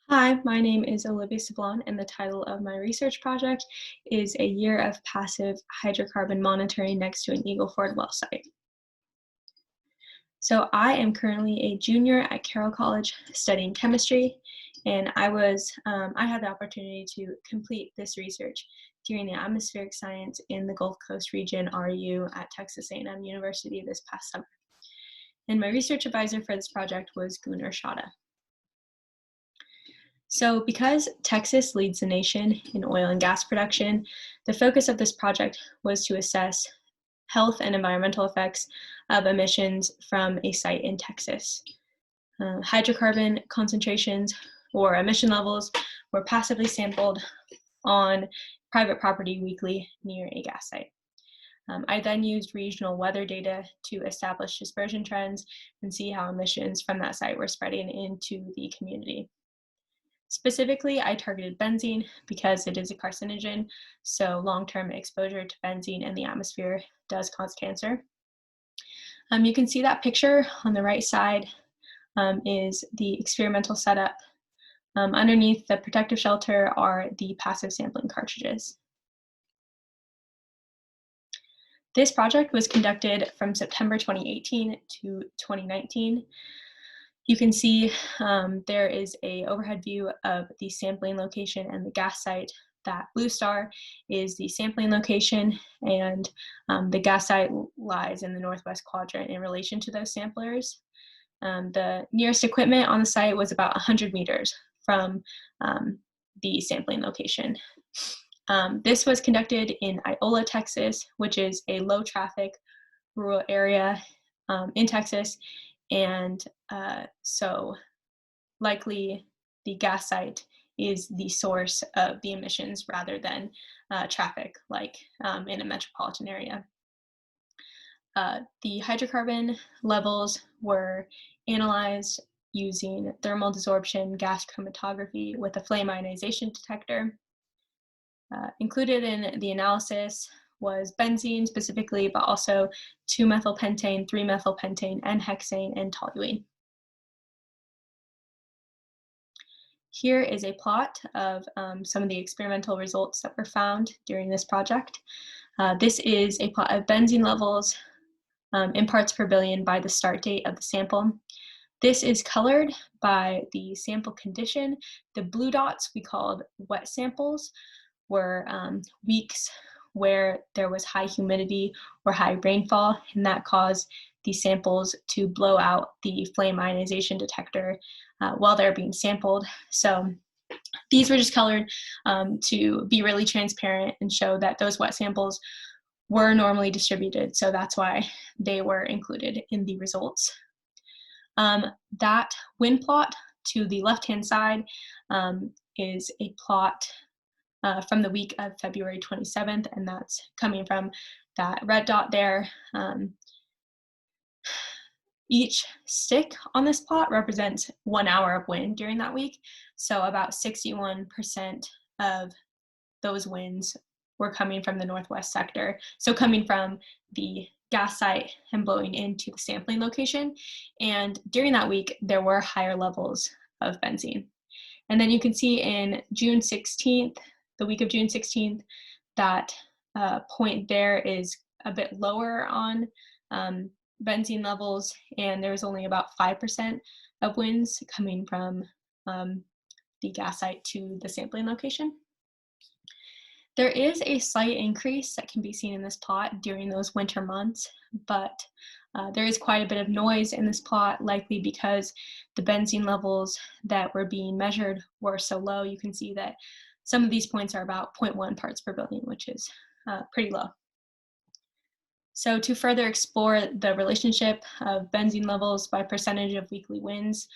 Hi, my name is Olivia Sablan, and the title of my research project is A Year of Passive Hydrocarbon Monitoring Next to an Eagle Ford Well Site. So I am currently a junior at Carroll College studying chemistry, and I had the opportunity to complete this research during the atmospheric science in the Gulf Coast region RU at Texas A&M University this past summer. And my research advisor for this project was Gunnar Shada. So, because Texas leads the nation in oil and gas production, the focus of this project was to assess health and environmental effects of emissions from a site in Texas. Hydrocarbon concentrations or emission levels were passively sampled on private property weekly near a gas site. I then used regional weather data to establish dispersion trends and see how emissions from that site were spreading into the community. Specifically, I targeted benzene because it is a carcinogen, so long-term exposure to benzene in the atmosphere does cause cancer. You can see that picture on the right side is the experimental setup. Underneath the protective shelter are the passive sampling cartridges. This project was conducted from September 2018 to 2019. You can see there is an overhead view of the sampling location and the gas site. That blue star is the sampling location, and the gas site lies in the northwest quadrant in relation to those samplers. The nearest equipment on the site was about 100 meters from the sampling location. This was conducted in Iola, Texas, which is a low traffic rural area in Texas. And so likely the gas site is the source of the emissions rather than traffic like in a metropolitan area. The hydrocarbon levels were analyzed using thermal desorption gas chromatography with a flame ionization detector. Included in the analysis was benzene specifically, but also 2-methylpentane, 3-methylpentane, N-hexane, and toluene. Here is a plot of some of the experimental results that were found during this project. This is a plot of benzene levels in parts per billion by the start date of the sample. This is colored by the sample condition. The blue dots we called wet samples were weeks where there was high humidity or high rainfall, and that caused the samples to blow out the flame ionization detector while they're being sampled. So these were just colored to be really transparent and show that those wet samples were normally distributed, so that's why they were included in the results. That wind plot to the left-hand side is a plot from the week of February 27th, and that's coming from that red dot there. Each stick on this plot represents 1 hour of wind during that week, so about 61% of those winds were coming from the northwest sector, so coming from the gas site and blowing into the sampling location. And during that week, there were higher levels of benzene. And then you can see in June 16th, the week of June 16th, that point there is a bit lower on benzene levels, and there was only about 5% of winds coming from the gas site to the sampling location. There is a slight increase that can be seen in this plot during those winter months, but there is quite a bit of noise in this plot, likely because the benzene levels that were being measured were so low. You can see that some of these points are about 0.1 parts per billion, which is pretty low. So to further explore the relationship of benzene levels by percentage of weekly winds,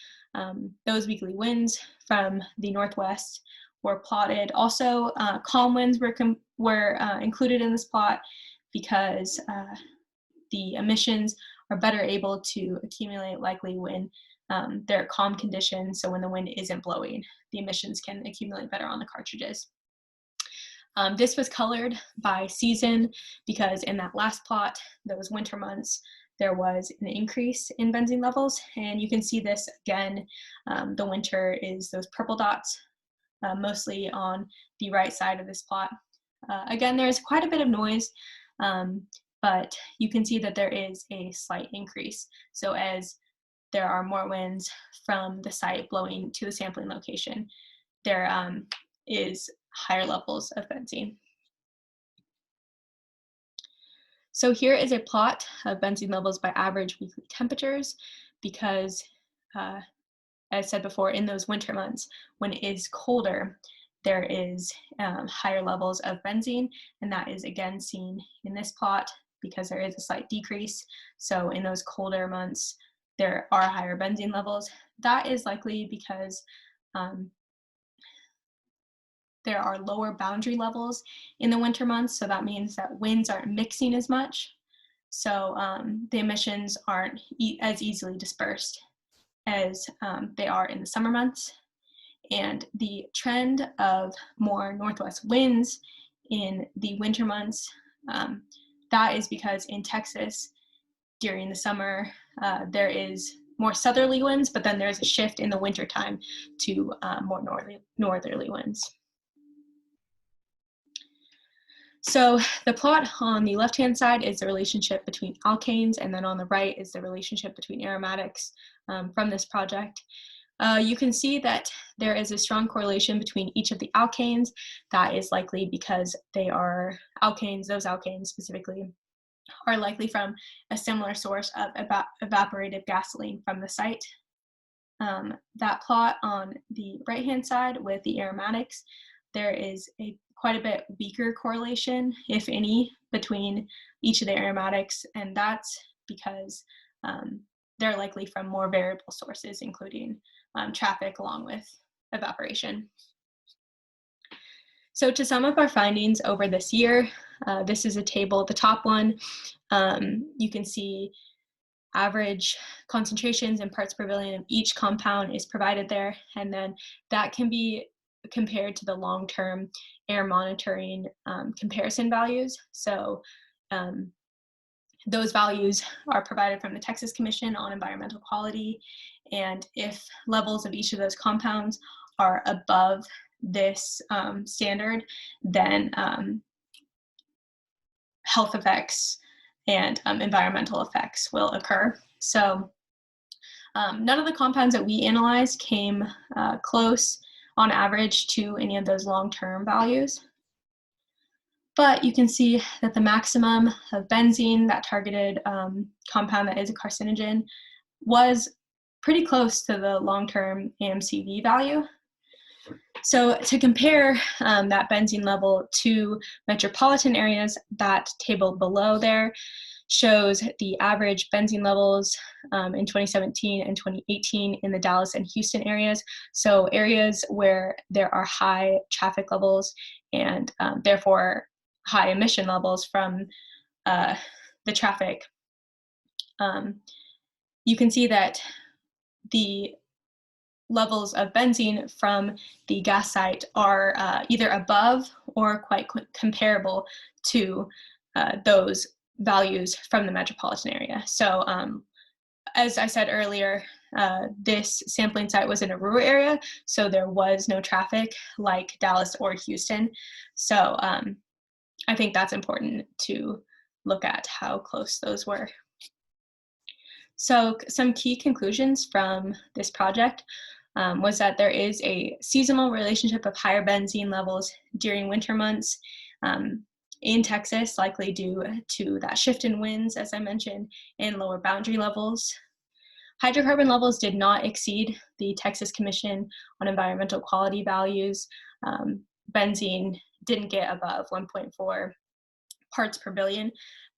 those weekly winds from the northwest were plotted. Also, calm winds were included in this plot because the emissions are better able to accumulate likely when they're calm conditions. So when the wind isn't blowing, the emissions can accumulate better on the cartridges. This was colored by season because in that last plot, those winter months, there was an increase in benzene levels. And you can see this again, the winter is those purple dots, mostly on the right side of this plot. Again, there's quite a bit of noise, but you can see that there is a slight increase. So as there are more winds from the site blowing to the sampling location, there is higher levels of benzene. So here is a plot of benzene levels by average weekly temperatures, because as I said before, in those winter months, when it is colder, there is higher levels of benzene, and that is again seen in this plot because there is a slight decrease. So in those colder months, there are higher benzene levels. That is likely because there are lower boundary levels in the winter months, so that means that winds aren't mixing as much. So the emissions aren't as easily dispersed as they are in the summer months. And the trend of more northwest winds in the winter months, that is because in Texas during the summer, there is more southerly winds, but then there's a shift in the wintertime to more northerly winds. So the plot on the left-hand side is the relationship between alkanes, and then on the right is the relationship between aromatics from this project. You can see that there is a strong correlation between each of the alkanes. That is likely because they are alkanes, those alkanes specifically, are likely from a similar source of evaporated gasoline from the site. That plot on the right-hand side with the aromatics, there is quite a bit weaker correlation, if any, between each of the aromatics, and that's because they're likely from more variable sources, including traffic along with evaporation. So to sum up our findings over this year, this is a table. The top one, you can see average concentrations in parts per billion of each compound is provided there, and then that can be compared to the long-term air monitoring comparison values. So those values are provided from the Texas Commission on Environmental Quality, and if levels of each of those compounds are above this standard, then health effects and environmental effects will occur. So none of the compounds that we analyzed came close on average to any of those long-term values. But you can see that the maximum of benzene, that targeted compound that is a carcinogen, was pretty close to the long-term AMCV value. So to compare that benzene level to metropolitan areas, that table below there shows the average benzene levels in 2017 and 2018 in the Dallas and Houston areas. So areas where there are high traffic levels and therefore high emission levels from the traffic. You can see that the levels of benzene from the gas site are either above or quite comparable to those values from the metropolitan area. So as I said earlier, this sampling site was in a rural area, so there was no traffic like Dallas or Houston. So I think that's important to look at how close those were. So some key conclusions from this project was that there is a seasonal relationship of higher benzene levels during winter months in Texas, likely due to that shift in winds, as I mentioned, and lower boundary levels. Hydrocarbon levels did not exceed the Texas Commission on Environmental Quality values. Benzene didn't get above 1.4 parts per billion,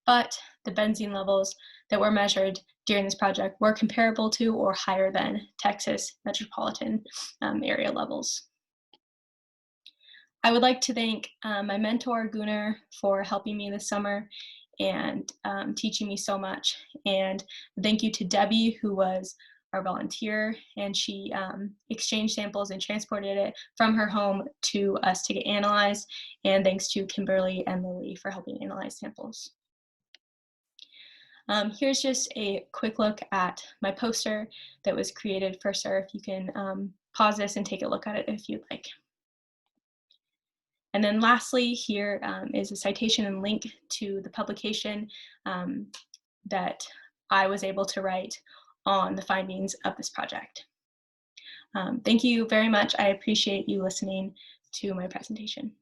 but the benzene levels that were measured during this project were comparable to or higher than Texas metropolitan area levels. I would like to thank my mentor, Gunnar, for helping me this summer and teaching me so much. And thank you to Debbie, who was our volunteer, and she exchanged samples and transported it from her home to us to get analyzed. And thanks to Kimberly and Lily for helping analyze samples. Here's just a quick look at my poster that was created for SURF. You can pause this and take a look at it if you'd like. And then lastly, here is a citation and link to the publication that I was able to write on the findings of this project. Thank you very much. I appreciate you listening to my presentation.